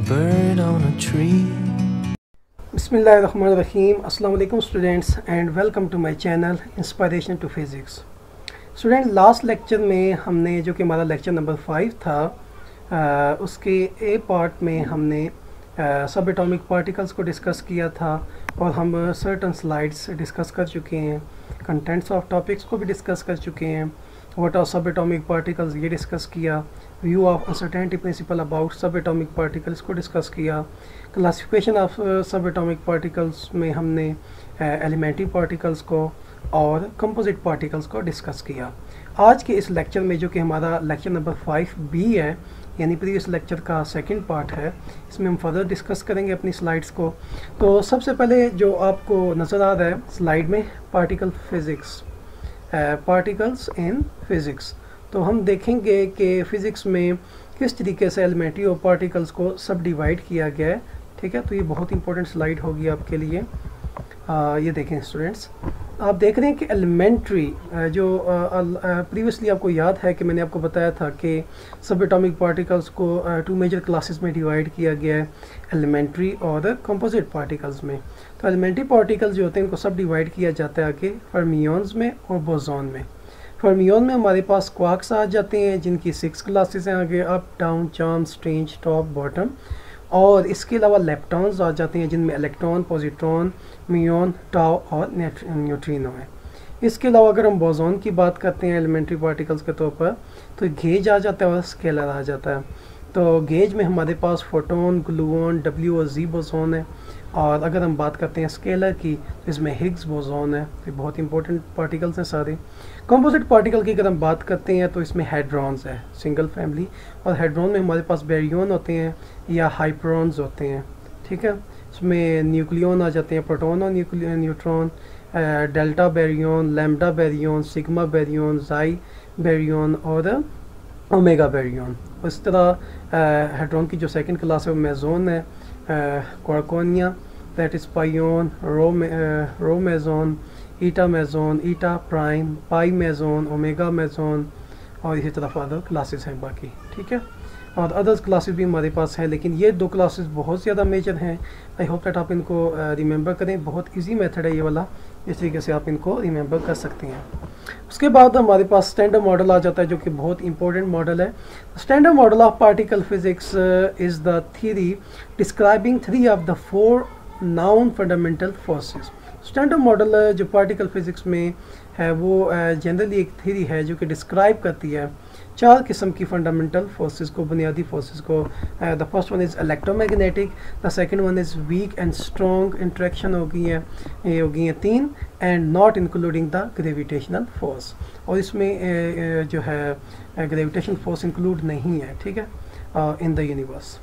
bird on a tree. Bismillahirrahmanirrahim. Assalamu alaikum students and welcome to my channel Inspiration to Physics. Student last lecture में हमने जो कि हमारा lecture number 5 था उसके ए पार्ट में हमने सब एटॉमिक पार्टिकल्स को डिस्कस किया था और हम सर्टन स्लाइड्स डिस्कस कर चुके हैं, कंटेंट्स ऑफ टॉपिक्स को भी डिस्कस कर चुके हैं, व्हाट आर सब एटॉमिक पार्टिकल्स ये डिस्कस किया, view of uncertainty principle about सब एटॉमिक पार्टिकल्स को डिस्कस किया, क्लासिफिकेशन ऑफ सब एटॉमिक पार्टिकल्स में हमने एलिमेंट्री पार्टिकल्स को और कंपोजिट पार्टिकल्स को डिस्कस किया। आज के इस लेक्चर में जो कि हमारा लेक्चर नंबर 5B है, यानी प्रीवियस लेक्चर का सेकंड पार्ट है, इसमें हम फर्दर डिस्कस करेंगे अपनी स्लाइड्स को। तो सबसे पहले जो आपको नज़र आ रहा है स्लाइड में particle physics, particles in physics, तो हम देखेंगे कि फ़िज़िक्स में किस तरीके से एलिमेंट्री और पार्टिकल्स को सब डिवाइड किया गया है। ठीक है, तो ये बहुत इंपॉर्टेंट स्लाइड होगी आपके लिए। ये देखें स्टूडेंट्स, आप देख रहे हैं कि एलिमेंट्री जो प्रीवियसली आपको याद है कि मैंने आपको बताया था कि सब एटॉमिक पार्टिकल्स को 2 मेजर क्लासेस में डिवाइड किया गया है, एलिमेंट्री और कंपोजिट पार्टिकल्स में। तो एलिमेंट्री पार्टिकल्स जो होते हैं इनको सब डिवाइड किया जाता है आगे फर्मियंस में और बोसॉन में। फर्मियन में हमारे पास क्वार्क्स आ जाते हैं जिनकी 6 क्लासेस हैं आगे, up down charm strange top bottom, और इसके अलावा लेप्टॉन्स आ जाते हैं जिनमें इलेक्ट्रॉन पॉजिट्रॉन म्यून टाउ और न्यूट्रिनो है। इसके अलावा अगर हम बोसॉन की बात करते हैं एलिमेंट्री पार्टिकल्स के तौर पर तो गेज आ जाता है और स्केलर आ जाता है। तो गेज में हमारे पास फोटोन ग्लूऑन डब्ल्यू और जी बोसॉन है, और अगर हम बात करते हैं स्केलर की तो इसमें हिग्स बोसॉन है। ये बहुत इंपॉर्टेंट पार्टिकल्स हैं सारे। कंपोजिट पार्टिकल की अगर हम बात करते हैं तो इसमें हेड्रॉन्स है, सिंगल फैमिली, और हेड्रॉन में हमारे पास बैरियन होते हैं या हाइप्रॉन्स होते हैं। ठीक है, इसमें न्यूक्लियन आ जाते हैं, प्रोटॉन और neutron, delta Baryon, lambda Baryon, sigma Baryon, जाई बैरियन और ओमेगा बैरियन। इस तरह हेड्रॉन की जो सेकंड क्लास है वो मेजोन है, quarkonia, that is pion, rho meson, eta meson, eta prime, pi meson, omega meson, और इसी तरह अदर क्लासेस हैं बाकी। ठीक है, और अदर्स क्लासेस भी हमारे पास हैं, लेकिन ये 2 क्लासेस बहुत ज़्यादा मेजर हैं। आई होप दैट आप इनको रिमेंबर करें, बहुत इजी मेथड है ये वाला, इस तरीके से आप इनको रिमेंबर कर सकते हैं। उसके बाद हमारे पास स्टैंडर्ड मॉडल आ जाता है जो कि बहुत इंपॉर्टेंट मॉडल है। Standard model of particle physics is the theory describing 3 of the 4 noun fundamental forces. Standard model जो पार्टिकल फिजिक्स में है वो जनरली एक थ्योरी है जो कि डिस्क्राइब करती है 4 किस्म की फंडामेंटल फोर्सेस को, बुनियादी फोर्सेस को। The first one is electromagnetic, the second one is week and strong interaction हो गई है 3, and not including the gravitational force, और इसमें जो है ग्रेविटेशन फोर्स इंक्लूड नहीं है। ठीक है, in the universe,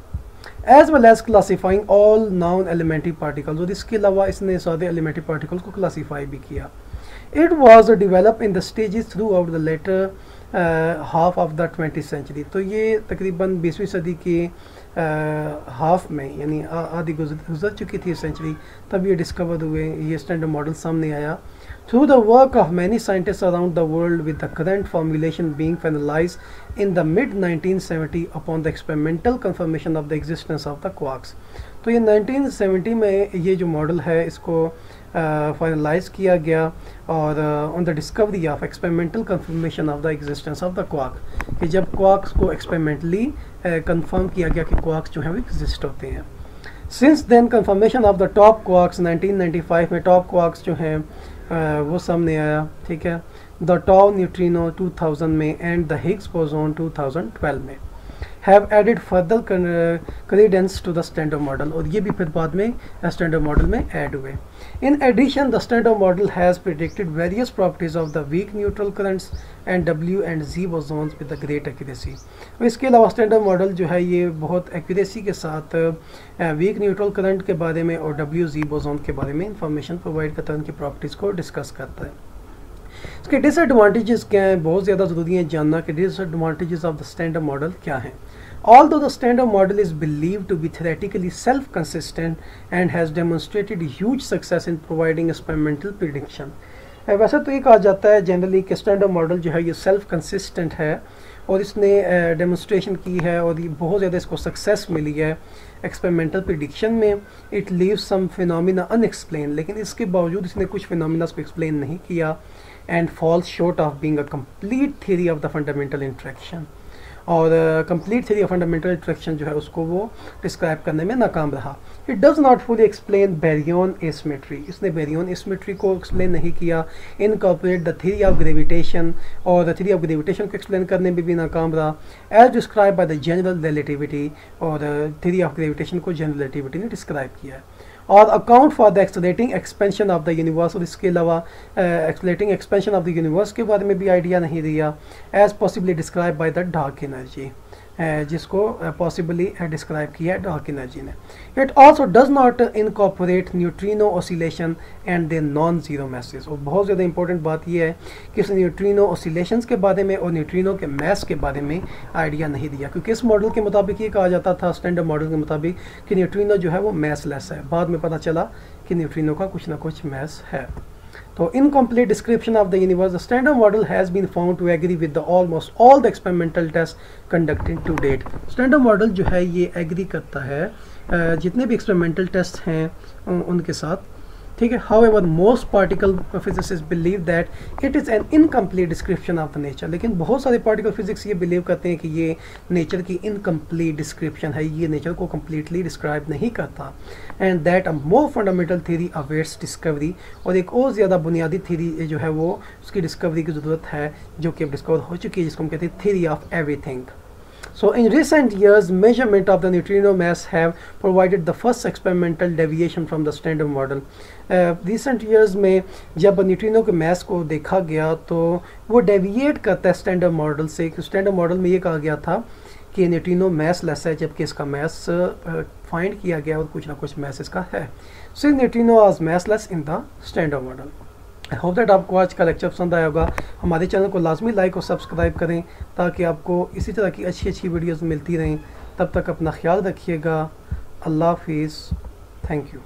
as well as classifying all non elementary particles, और इसके अलावा इसने सारे एलिमेंट्री पार्टिकल्स को क्लासीफाई भी किया। It was develop in the stages throughout the latter half of the 20th century. तो ये तकरीबन 20वीं सदी के हाफ में, यानी आधी गुजर चुकी थी सेंचुरी, तब ये डिस्कवर हुए, ये स्टैंडर्ड मॉडल सामने आया। Through the work of many scientist around the world with the current formulation being finalised in the mid 1970 upon the experimental confirmation of the existence of the quarks. तो ये 1970 में ये जो model है इसको finalise किया गया, और on the discovery of experimental confirmation of the existence of the quark, कि जब क्वार्क्स को एक्सपेरिमेंटली कंफर्म किया गया कि क्वार्क्स जो हैं वो एग्जिस्ट होते हैं। Since then confirmation of the top quarks 1995 में टॉप क्वार्क्स जो हैं वो सामने आया। ठीक है, द टाउ न्यूट्रिनो 2000 में एंड द हिग्स बोसॉन 2012 में have added further credence to the standard model, और ये भी फिर बाद में स्टैंडर्ड मॉडल में ऐड हुए। In addition, the standard model has predicted various properties of the weak neutral currents and W and Z bosons with a great accuracy। और इसके अलावा स्टैंडर्ड मॉडल जो है ये बहुत एक्यूरेसी के साथ वीक न्यूट्रल करंट के बारे में और W Z बोसॉन के बारे में इंफॉर्मेशन प्रोवाइड करता है, उनकी प्रॉपर्टीज़ को डिस्कस करता है। इसके डिसएडवांटेजेस क्या हैं, बहुत ज़्यादा ज़रूरी है जानना कि disadvantages of the standard model क्या हैं। Although the standard model is believed to be theoretically self-consistent and has demonstrated huge success in providing experimental prediction, वैसे तो ये कहा जाता है जनरली कि स्टैंडर्ड मॉडल जो है ये सेल्फ कंसिस्टेंट है और इसने डेमोन्स्ट्रेशन की है और ये बहुत ज़्यादा इसको सक्सेस मिली है एक्सपेरिमेंटल प्रिडिक्शन में। It leaves some phenomena unexplained, लेकिन इसके बावजूद इसने कुछ फिनोमिना को एक्सप्लेन नहीं किया and falls short of being a complete theory of the fundamental interaction. और complete theory of fundamental interaction जो है उसको वो डिस्क्राइब करने में नाकाम रहा। It does not fully explain baryon asymmetry, इसने बैरियन एसिमेट्री को एक्सप्लेन नहीं किया। Incorporate the theory of gravitation, और द थ्योरी ऑफ ग्रेविटेशन को एक्सप्लेन करने में भी नाकाम रहा। As describe by the general relativity, और थ्योरी ऑफ ग्रेविटेशन को जनरल रिलेटिविटी ने डिस्क्राइब किया है। और account for the accelerating expansion of the universe, और इसके अलावा accelerating expansion of the universe के बारे में भी आइडिया नहीं दिया। As possibly describe by the dark energy, जिसको पॉसिबली डिस्क्राइब किया है डार्क एनर्जी ने। It also does not incorporate neutrino oscillation and the non zero message. और बहुत ज़्यादा इंपॉर्टेंट बात यह है कि इसने न्यूट्रिनो ऑसिलेशंस के बारे में और न्यूट्रिनो के मैस के बारे में आइडिया नहीं दिया, क्योंकि इस मॉडल के मुताबिक ये कहा जाता था, स्टैंडर्ड मॉडल के मुताबिक, कि न्यूट्रिनो जो है वो मैसलेस है। बाद में पता चला कि न्यूट्रिनो का कुछ ना कुछ मैस है। तो incomplete description of the universe, the standard model has been found to agree with the almost all the experimental tests conducted to date। standard model जो है ये एग्री करता है जितने भी एक्सपेरिमेंटल टेस्ट हैं उनके साथ, ठीक है। However, most particle physicists believe that it is an incomplete description of the nature, लेकिन बहुत सारे पार्टिकल फिजिक्स ये बिलीव करते हैं कि ये नेचर की इनकम्प्लीट डिस्क्रिप्शन है, ये नेचर को कम्प्लीटली डिस्क्राइब नहीं करता। And that a more fundamental theory awaits discovery, और एक और ज़्यादा बुनियादी थ्योरी जो है वो उसकी डिस्कवरी की ज़रूरत है, जो कि अब डिस्कवर हो चुकी है, जिसको हम कहते हैं theory of everything. So in recent years, measurement of the neutrino mass have provided the first experimental deviation from the standard model। recent years में जब न्यूट्रिनो के मैस को देखा गया तो वो डेविएट करता है स्टैंडर्ड मॉडल से। स्टैंडर्ड मॉडल में ये कहा गया था कि न्यूट्रिनो मैस लेस है, जबकि इसका मैस फाइंड किया गया और कुछ ना कुछ मैस इसका है। So neutrino was massless in the standard model. I hope that आपको आज का लेक्चर पसंद आया होगा। हमारे चैनल को लाजमी लाइक और सब्सक्राइब करें ताकि आपको इसी तरह की अच्छी अच्छी वीडियोस मिलती रहें। तब तक अपना ख्याल रखिएगा। अल्लाह हाफिज़। Thank you.